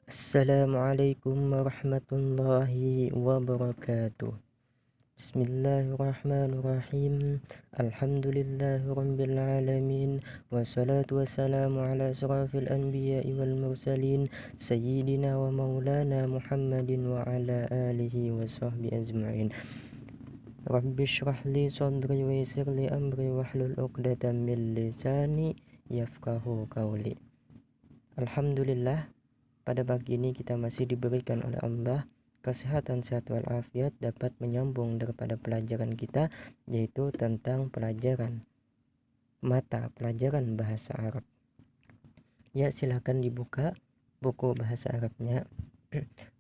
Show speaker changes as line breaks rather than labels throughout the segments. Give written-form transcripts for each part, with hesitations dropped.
Assalamualaikum warahmatullahi wabarakatuh. Bismillahirrahmanirrahim. Alhamdulillahirabbil alamin. Wassalatu wassalamu ala asyrafil anbiya'i wal mursalin sayyidina wa maulana Muhammadin wa ala alihi wa sahbihi ajma'in. Rabbi shrah li sadri wa yassir li amri wahlul 'uqdatam min lisani yafqahu qawli. Alhamdulillah, pada pagi ini kita masih diberikan oleh Allah kesehatan, sehat walafiat, dapat menyambung daripada pelajaran kita, yaitu tentang pelajaran bahasa Arab. Ya, silakan dibuka buku bahasa Arabnya.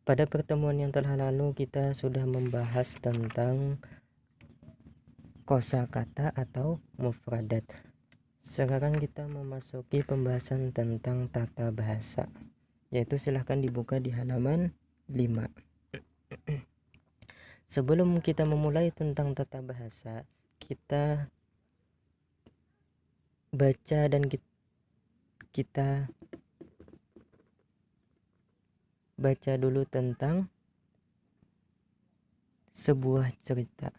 Pada pertemuan yang telah lalu kita sudah membahas tentang kosakata atau mufradat. Sekarang kita memasuki pembahasan tentang tata bahasa, yaitu silahkan dibuka di halaman 5. Sebelum kita memulai tentang tata bahasa, kita baca dan kita baca dulu tentang sebuah cerita,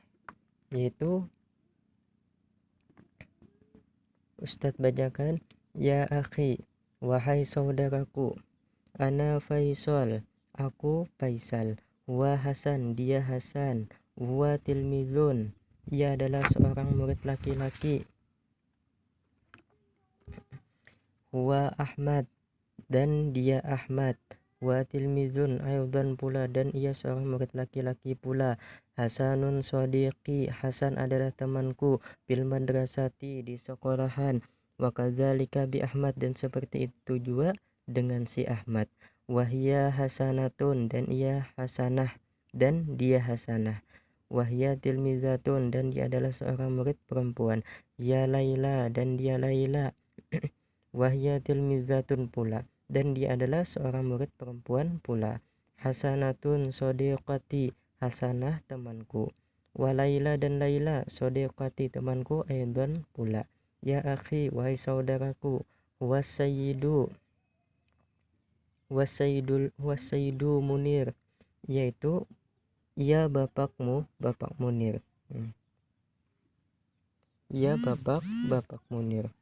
yaitu Ustadz bacakan, ya akhi, wahai saudaraku, ana Faisal, aku Faisal, wa Hasan, dia Hasan, wa tilmizun, ia adalah seorang murid laki-laki, wa Ahmad, dan dia Ahmad, wa tilmizun aydan pula, dan ia seorang murid laki-laki pula, Hasanun sodiqi, Hasan adalah temanku, bil madrasati, di sekolahan, wa kadzalika bi Ahmad, dan seperti itu juga dengan si Ahmad, wahia hasanatun, dan ia hasanah, dan dia hasanah, wahia tilmizatun, dan dia adalah seorang murid perempuan, ya Laila, dan dia Laila, wahia tilmizatun pula, dan dia adalah seorang murid perempuan pula, hasanatun sodiqati, Hasanah temanku, walaila, dan Laila sodiqati, temanku aidan pula, ya akhi, wahai saudaraku, wasayyidu Munir, yaitu ya bapakmu, bapak Munir, ya bapak Munir,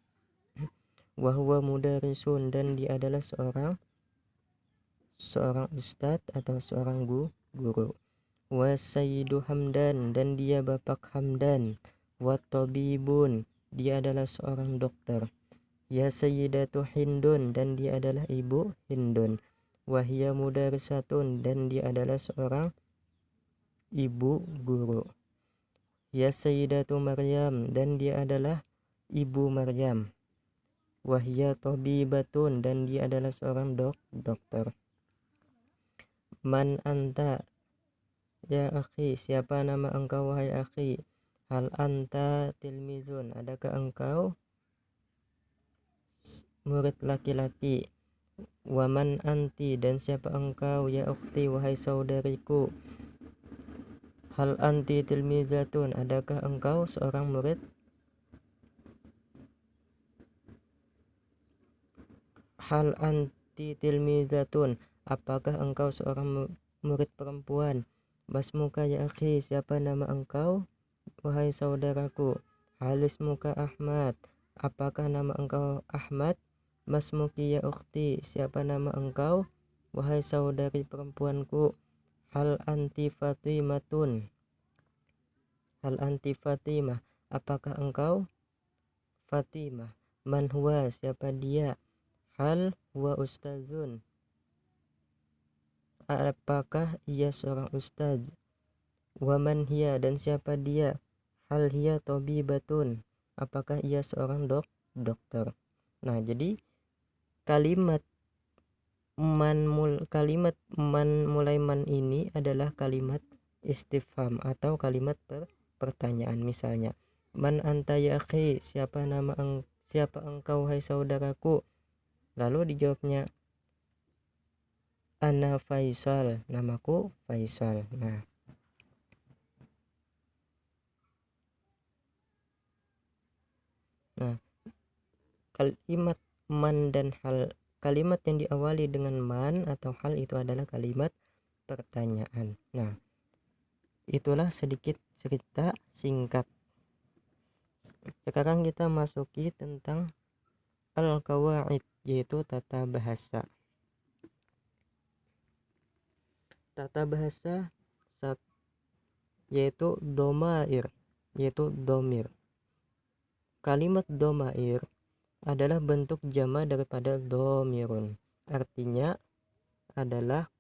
wahwa mudarisun, dan dia adalah seorang ustadz atau seorang guru, wasayyidu Hamdan, dan dia bapak Hamdan, watabibun, dia adalah seorang dokter, ya sayyidatu Hindun, dan dia adalah ibu Hindun, wahia mudarisatun, dan dia adalah seorang ibu guru, ya sayyidatu Maryam, dan dia adalah ibu Maryam, wahia tabibatun, dan dia adalah seorang dokter. Man anta, ya akhi, siapa nama engkau wahai akhi, hal anta tilmizun, adakah engkau murid laki-laki, waman anti, dan siapa engkau ya ukhti, wahai saudariku, hal anti tilmizatun, adakah engkau seorang murid, hal anti tilmizatun, apakah engkau seorang murid perempuan, masmuka ya akhi, siapa nama engkau wahai saudaraku, halismuka Ahmad, apakah nama engkau Ahmad, masmuki ya ukhti, siapa nama engkau wahai saudari perempuanku, hal anti Fatimatun, apakah engkau Fatimah, man huwa, siapa dia, hal huwa ustazun, apakah ia seorang ustaz, waman hiya, dan siapa dia, hal hiya tabibatun, apakah ia seorang dokter. Nah, jadi kalimat man mulai man ini adalah kalimat istifham atau kalimat pertanyaan. Misalnya, man anta ya akhi, siapa engkau hai saudaraku, lalu dijawabnya ana Faisal, namaku Faisal. Nah, kalimat man dan hal kalimat yang diawali dengan man atau hal itu adalah kalimat pertanyaan. Nah, itulah sedikit cerita singkat. Sekarang kita masuki tentang al-qawaid, yaitu tata bahasa. Tata bahasa yaitu domair, yaitu domir. Kalimat domair adalah bentuk jama daripada domirun. Artinya adalah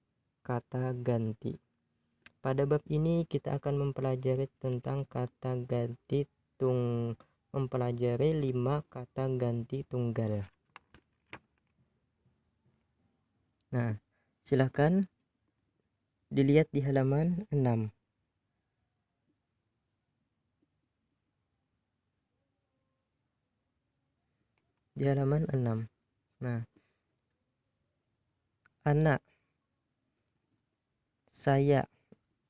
kata ganti. Pada bab ini kita akan mempelajari tentang kata ganti mempelajari 5 kata ganti tunggal. Nah, silahkan dilihat di halaman 6. Di halaman 6. Nah, anak, saya.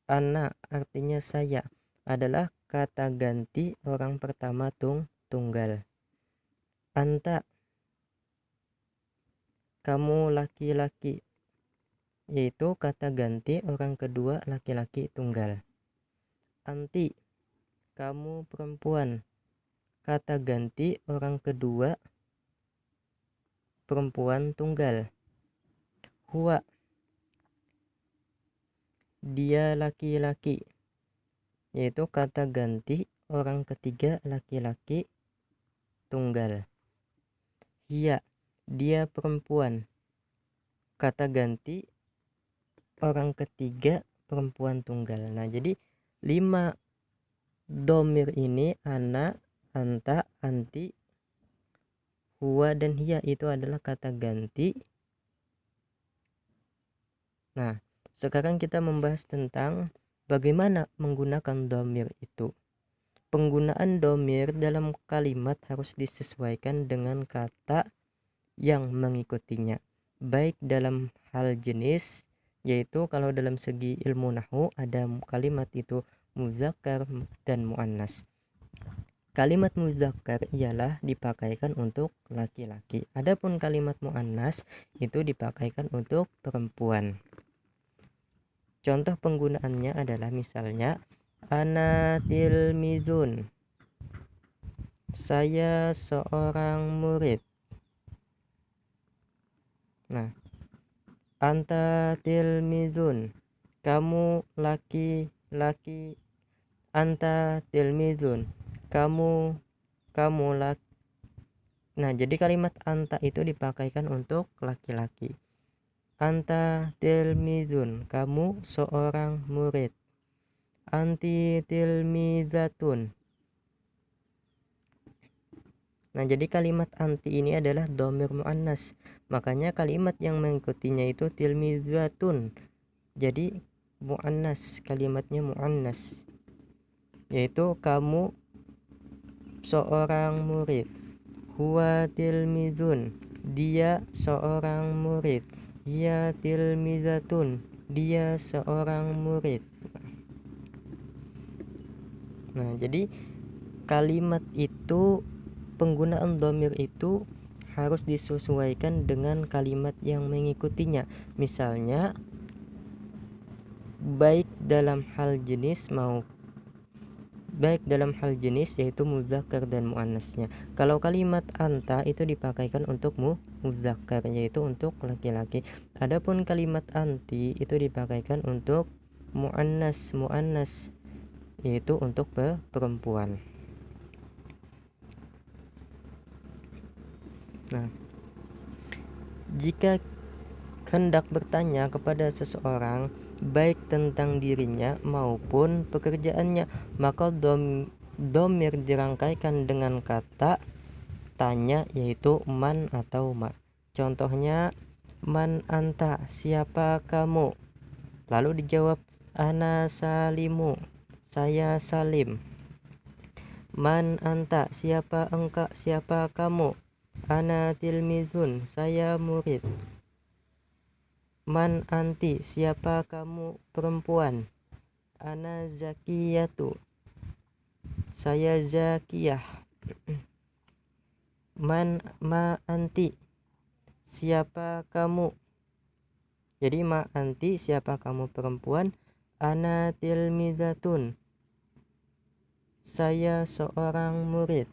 Anak artinya saya adalah kata ganti orang pertama tunggal. Anta, kamu laki-laki, yaitu kata ganti orang kedua laki-laki tunggal. Anti, kamu perempuan, kata ganti orang kedua perempuan tunggal. Huwa, dia laki-laki, yaitu kata ganti orang ketiga laki-laki tunggal. Hiya, dia perempuan, kata ganti orang ketiga perempuan tunggal. Nah, jadi 5 domir ini ana, anta, anti, huwa, dan hiya itu adalah kata ganti. Nah, sekarang kita membahas tentang bagaimana menggunakan domir itu. Penggunaan domir dalam kalimat harus disesuaikan dengan kata yang mengikutinya, baik dalam hal jenis, yaitu kalau dalam segi ilmu nahwu ada kalimat itu muzakkar dan muannas. Kalimat muzakkar ialah dipakaikan untuk laki-laki, adapun kalimat muannas itu dipakaikan untuk perempuan. Contoh penggunaannya adalah misalnya ana tilmizun, saya seorang murid. Nah, anta tilmizun, kamu laki-laki. Anta tilmizun, kamu laki. Nah, jadi kalimat anta itu dipakaikan untuk laki-laki. Anta tilmizun, kamu seorang murid. Anti tilmizatun. Nah, jadi kalimat anti ini adalah dhamir muannas. Makanya kalimat yang mengikutinya itu tilmizatun. Jadi muannas, kalimatnya muannas. Yaitu kamu seorang murid. Huwa tilmizun, dia seorang murid. Hiya tilmizatun, dia seorang murid. Nah, jadi kalimat itu, penggunaan dhamir itu harus disesuaikan dengan kalimat yang mengikutinya. Misalnya baik dalam hal jenis yaitu muzakkar dan muannasnya. Kalau kalimat anta itu dipakaikan untuk muzakkar, yaitu untuk laki-laki. Adapun kalimat anti itu dipakaikan untuk muannas, yaitu untuk perempuan. Nah, jika hendak bertanya kepada seseorang baik tentang dirinya maupun pekerjaannya, maka domir dirangkaikan dengan kata tanya, yaitu man atau ma. Contohnya, man anta, siapa kamu? Lalu dijawab, ana salimu, saya salim. Man anta, siapa kamu? Ana tilmizun, saya murid. Man anti, siapa kamu perempuan? Ana zakiyatu, saya zakiyah. Ma anti, siapa kamu? Jadi ma anti, siapa kamu perempuan? Ana tilmizatun, saya seorang murid.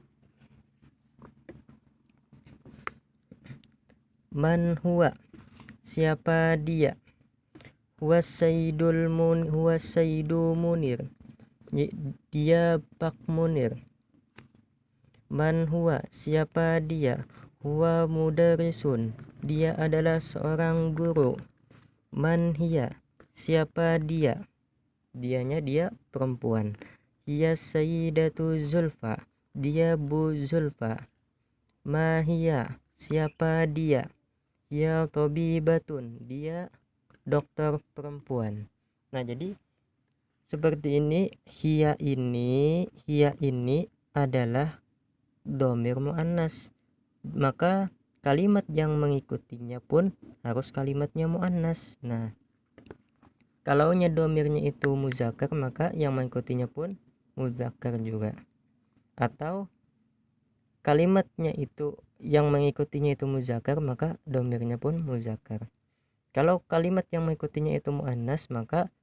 Man huwa, siapa dia? Huwa Sayyidu Munir, dia Pak Munir. Man huwa, siapa dia? Huwa mudarrisun, dia adalah seorang guru. Man hiya, siapa dia? Dianya dia perempuan. Hiya Sayyidatu Zulfa, dia Bu Zulfa. Ma hiya, siapa dia? Hiya Tabibatun, dia dokter perempuan. Nah, jadi seperti ini. Hiya ini adalah dhamir muannas, maka kalimat yang mengikutinya pun harus kalimatnya muannas. Nah, kalau dhamirnya itu muzakkar, maka yang mengikutinya pun muzakkar juga. Atau kalimatnya itu yang mengikutinya itu muzakkar, maka dhamirnya pun muzakkar. Kalau kalimat yang mengikutinya itu muannas, maka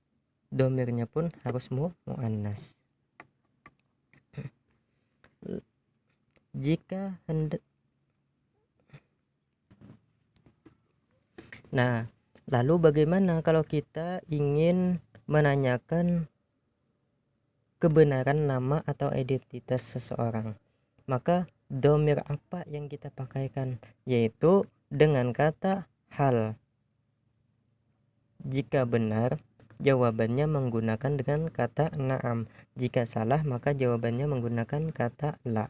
dhamirnya pun harus muannas. Jika hendak. Nah, lalu bagaimana kalau kita ingin menanyakan kebenaran nama atau identitas seseorang? Maka dhamir apa yang kita pakaikan? Yaitu dengan kata hal. Jika benar, jawabannya menggunakan dengan kata na'am. Jika salah, maka jawabannya menggunakan kata la.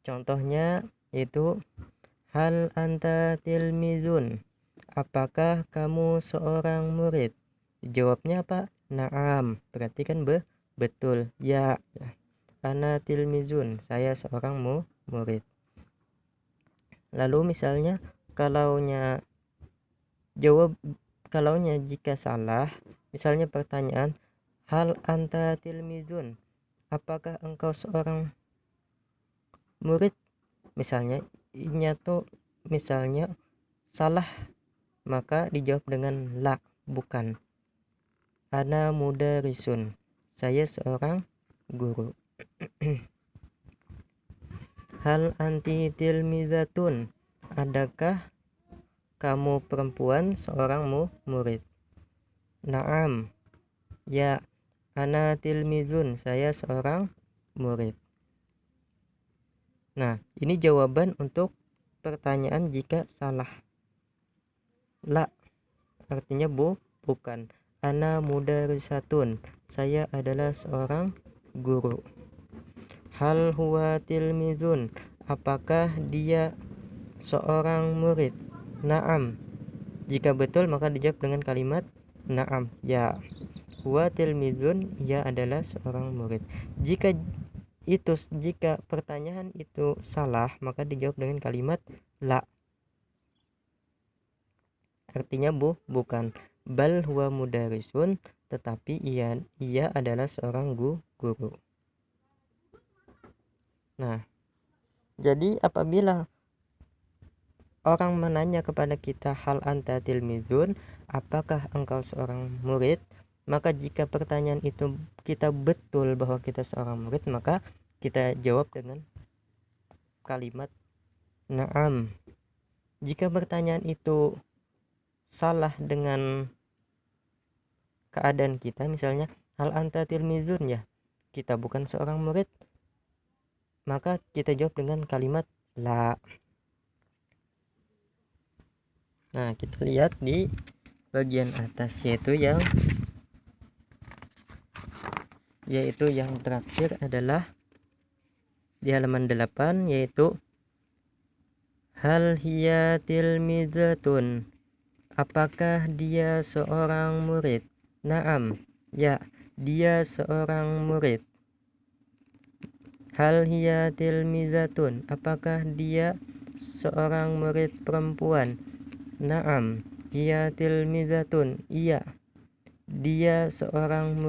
Contohnya yaitu hal anta tilmizun, apakah kamu seorang murid? Jawabnya apa? Na'am, berarti kan betul. Ya. Ana tilmizun, saya seorang murid. Lalu misalnya kalaunya jika salah, misalnya pertanyaan hal anta tilmizun, apakah engkau seorang murid? Misalnya misalnya salah, maka dijawab dengan la, bukan. Ana mudarrisun, saya seorang guru. Hal anti tilmizatun, adakah kamu perempuan seorang murid? Naam, ya. Ana tilmizun, saya seorang murid. Nah, ini jawaban untuk pertanyaan jika salah. La artinya bukan. Ana mudarrisatun, saya adalah seorang guru. Hal huwa tilmizun, apakah dia seorang murid? Naam, jika betul maka dijawab dengan kalimat naam, ya. Huwa tilmizun, ia adalah seorang murid. Jika pertanyaan itu salah, maka dijawab dengan kalimat la, artinya bukan. Bal huwa mudarrisun, tetapi ia adalah seorang guru. Nah, jadi apabila orang menanya kepada kita hal anta tilmizun, apakah engkau seorang murid, maka jika pertanyaan itu kita betul bahwa kita seorang murid, maka kita jawab dengan kalimat na'am. Jika pertanyaan itu salah dengan keadaan kita, misalnya hal anta tilmizun, ya kita bukan seorang murid, maka kita jawab dengan kalimat la. Nah, kita lihat di bagian atas, yaitu yang terakhir adalah di halaman 8, yaitu hal hiya tilmizatun, apakah dia seorang murid? Naam, ya, dia seorang murid. Hal hiya tilmizatun, apakah dia seorang murid perempuan? Naam, hiya tilmizatun, iya, dia seorang murid